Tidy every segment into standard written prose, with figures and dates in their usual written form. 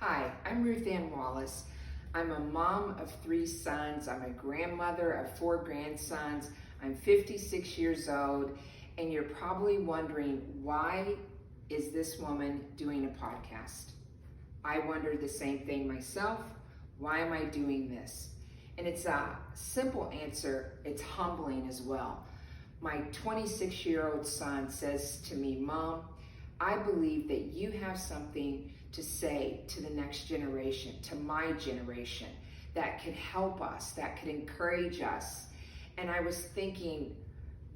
Hi, I'm Ruth Ann Wallace. I'm a mom of 3 sons. I'm a grandmother of 4 grandsons. I'm 56 years old, and you're probably wondering, why is this woman doing a podcast? I wondered the same thing myself. Why am I doing this? And it's a simple answer. It's humbling as well. My 26-year-old son says to me, "Mom, I believe that you have something to say to the next generation, to my generation, that could help us, that could encourage us." And I was thinking,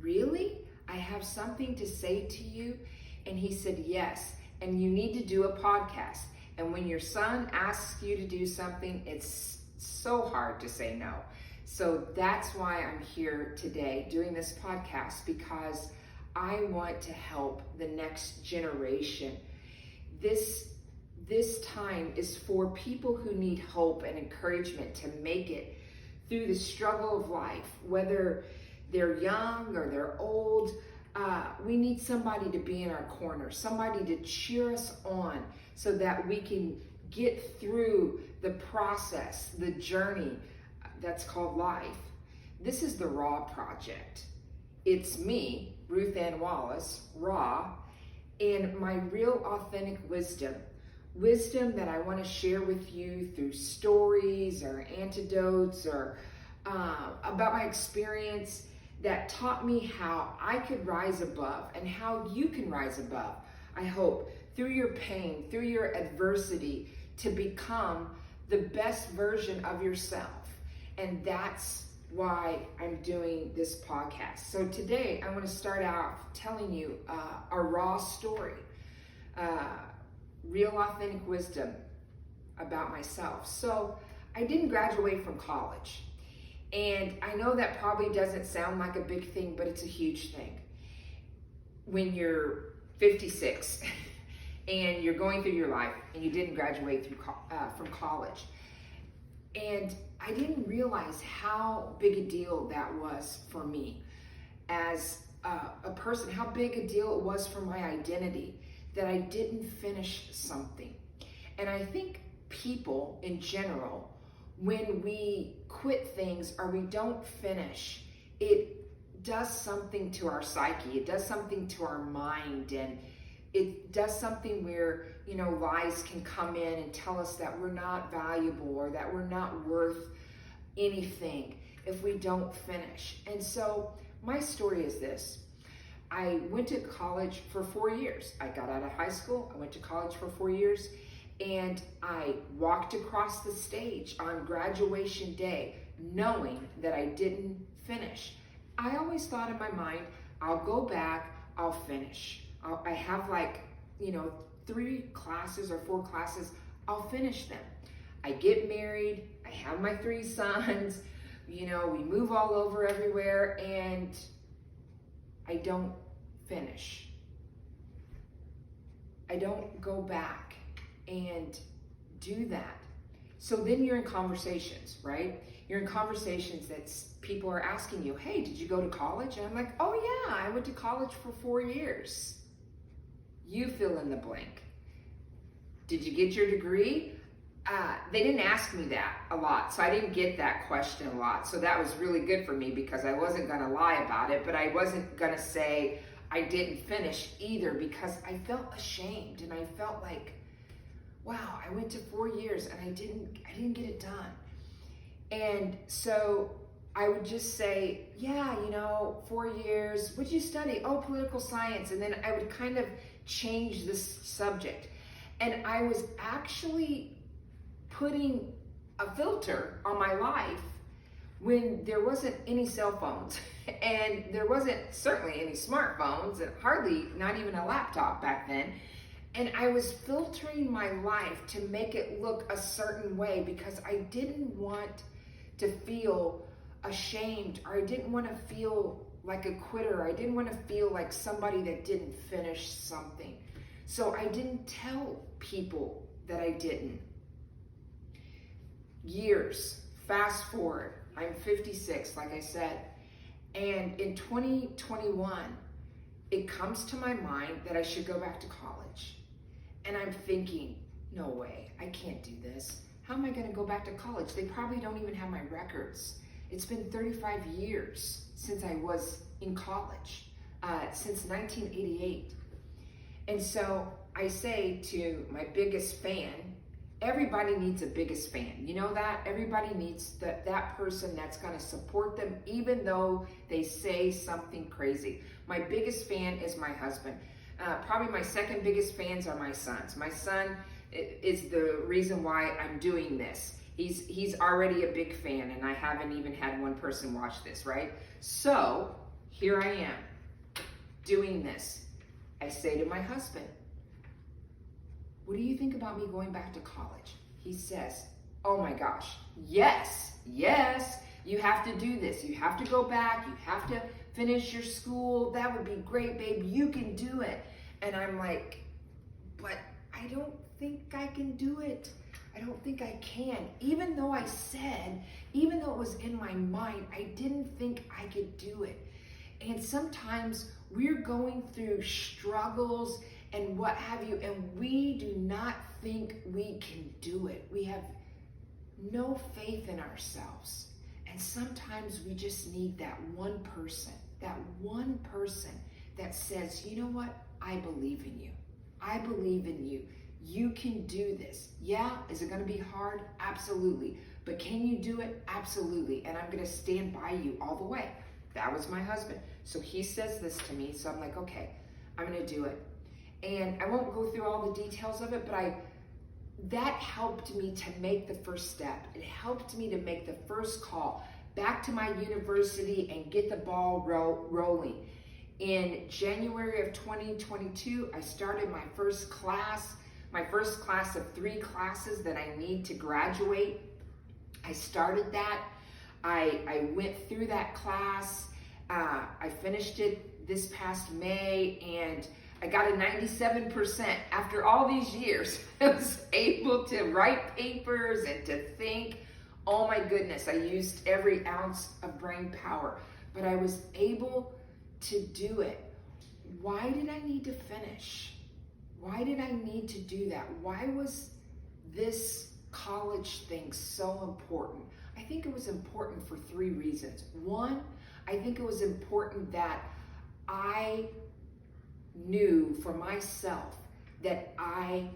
really? I have something to say to you? And he said, yes, and you need to do a podcast. And when your son asks you to do something, it's so hard to say no. So that's why I'm here today doing this podcast, because I want to help the next generation. This time is for people who need hope and encouragement to make it through the struggle of life, whether they're young or they're old. We need somebody to be in our corner, somebody to cheer us on so that we can get through the process, the journey that's called life. This is the Raw Project. It's me, Ruth Ann Wallace, raw, and my real authentic wisdom that I want to share with you through stories or anecdotes or about my experience that taught me how I could rise above and how you can rise above. I hope through your pain, through your adversity, to become the best version of yourself. And that's why I'm doing this podcast. So today I want to start out telling you a raw story, real authentic wisdom about myself. So I didn't graduate from college. And I know that probably doesn't sound like a big thing, but it's a huge thing. When you're 56 and you're going through your life and you didn't graduate from college. And I didn't realize how big a deal that was for me as a person, how big a deal it was for my identity that I didn't finish something. And I think people in general, when we quit things or we don't finish, it does something to our psyche. It does something to our mind, and it does something where, lies can come in and tell us that we're not valuable or that we're not worth anything if we don't finish. And so my story is this. I went to college for 4 years. I got out of high school, I went to college for 4 years, and I walked across the stage on graduation day knowing that I didn't finish. I always thought in my mind, I'll go back, I'll finish. I have 3 classes or 4 classes, I'll finish them. I get married, I have my 3 sons, we move all over everywhere, and I don't finish. I don't go back and do that. So then you're in conversations, right? You're in conversations that people are asking you, "Hey, did you go to college?" And I'm like, "Oh yeah, I went to college for 4 years." You fill in the blank. Did you get your degree? They didn't ask me that a lot, so I didn't get that question a lot. So that was really good for me, because I wasn't going to lie about it, but I wasn't going to say I didn't finish either, because I felt ashamed and I felt like, wow, I went to 4 years and I didn't get it done. And so I would just say, yeah, 4 years. What'd you study? Oh, political science. And then I would kind of change this subject. And I was actually putting a filter on my life when there wasn't any cell phones and there wasn't certainly any smartphones and hardly not even a laptop back then. And I was filtering my life to make it look a certain way because I didn't want to feel ashamed, or I didn't want to feel like a quitter. I didn't want to feel like somebody that didn't finish something. So I didn't tell people that I didn't. Years, fast forward, I'm 56, like I said, and in 2021, it comes to my mind that I should go back to college. And I'm thinking, no way, I can't do this. How am I going to go back to college? They probably don't even have my records. It's been 35 years since I was in college, since 1988. And so I say to my biggest fan, everybody needs a biggest fan. You know that? Everybody needs that person that's going to support them, even though they say something crazy. My biggest fan is my husband. Probably my second biggest fans are my sons. My son is the reason why I'm doing this. He's already a big fan, and I haven't even had one person watch this, right? So here I am doing this. I say to my husband, what do you think about me going back to college? He says, oh my gosh, yes, you have to do this. You have to go back. You have to finish your school. That would be great, babe. You can do it. And I'm like, but I don't think I can do it. I don't think I can. Even though it was in my mind, I didn't think I could do it. And sometimes we're going through struggles and what have you, and we do not think we can do it. We have no faith in ourselves. And sometimes we just need that one person that says, you know what? I believe in you. I believe in you. You can do this. Yeah, is it going to be hard? Absolutely. But can you do it? Absolutely. And I'm going to stand by you all the way. That was my husband. So he says this to me. So I'm like, okay, I'm going to do it. And I won't go through all the details of it, but that helped me to make the first step. It helped me to make the first call back to my university and get the ball rolling. In January of 2022, I started my first class of 3 classes that I need to graduate. I started that. I went through that class. I finished it this past May, and I got a 97%. After all these years, I was able to write papers and to think. Oh my goodness, I used every ounce of brain power, but I was able to do it. Why did I need to finish? Why did I need to do that? Why was this college thing so important? I think it was important for 3 reasons. One, I think it was important that I knew for myself that I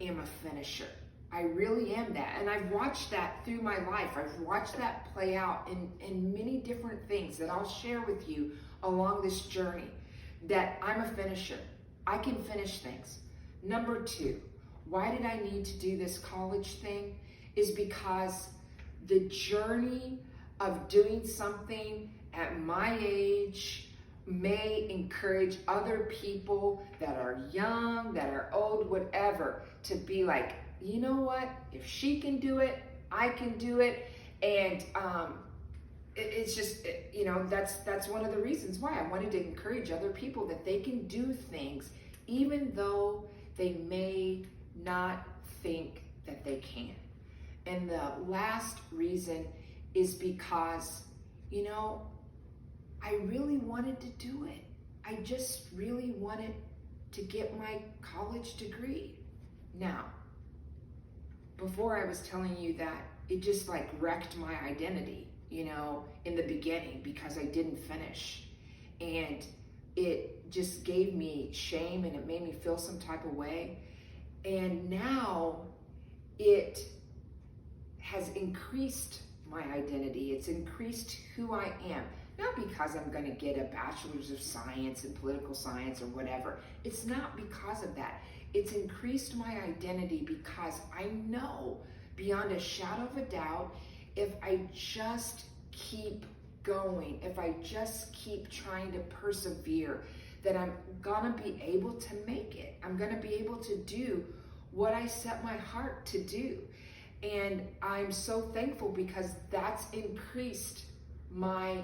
am a finisher. I really am that. And I've watched that through my life. I've watched that play out in many different things that I'll share with you along this journey, that I'm a finisher. I can finish things. Number 2, why did I need to do this college thing? Is because the journey of doing something at my age may encourage other people that are young, that are old, whatever, to be like, you know what? If she can do it, I can do it. And it's just, that's one of the reasons why I wanted to encourage other people that they can do things even though they may not think that they can. And the last reason is because, I really wanted to do it. I just really wanted to get my college degree. Now, before I was telling you that it just wrecked my identity, in the beginning because I didn't finish. And it just gave me shame and it made me feel some type of way. And now it has increased my identity. It's increased who I am. Not because I'm going to get a bachelor's of science in political science or whatever. It's not because of that. It's increased my identity because I know beyond a shadow of a doubt, if I just keep going, if I just keep trying to persevere, that I'm going to be able to make it. I'm going to be able to do what I set my heart to do. And I'm so thankful because that's increased my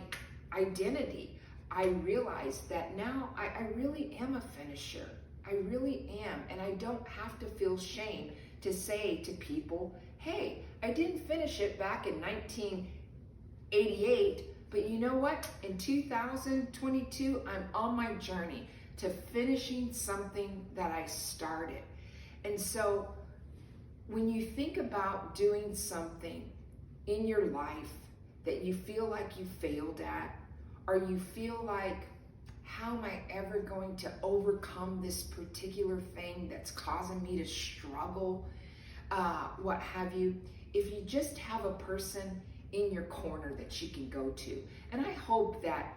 identity. I realize that now I really am a finisher. I really am. And I don't have to feel shame to say to people, hey, I didn't finish it back in 1988, but you know what? In 2022, I'm on my journey to finishing something that I started. And so when you think about doing something in your life that you feel like you failed at, or you feel like, how am I ever going to overcome this particular thing that's causing me to struggle, what have you, if you just have a person in your corner that you can go to. And I hope that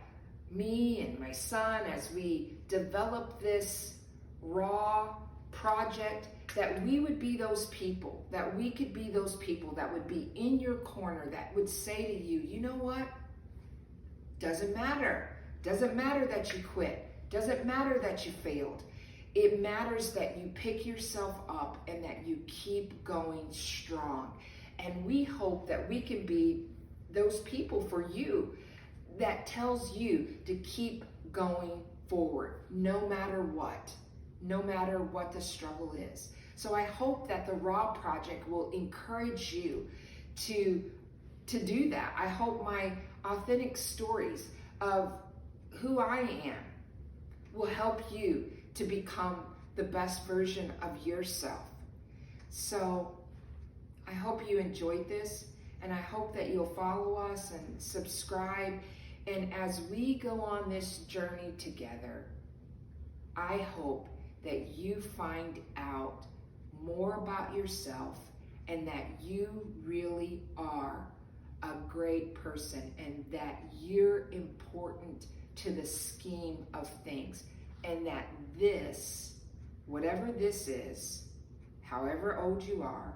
me and my son, as we develop this raw project, that we would be those people, that we could be those people that would be in your corner, that would say to you, you know what? Doesn't matter. Doesn't matter that you quit. Doesn't matter that you failed. It matters that you pick yourself up and that you keep going strong. And we hope that we can be those people for you that tells you to keep going forward, no matter what the struggle is. So I hope that the Raw Project will encourage you to do that. I hope my authentic stories of who I am will help you to become the best version of yourself. So I hope you enjoyed this, and I hope that you'll follow us and subscribe. And as we go on this journey together, I hope that you find out more about yourself and that you really are a great person and that you're important to the scheme of things, and that this, whatever this is, however old you are,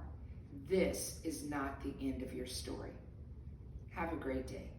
this is not the end of your story. Have a great day.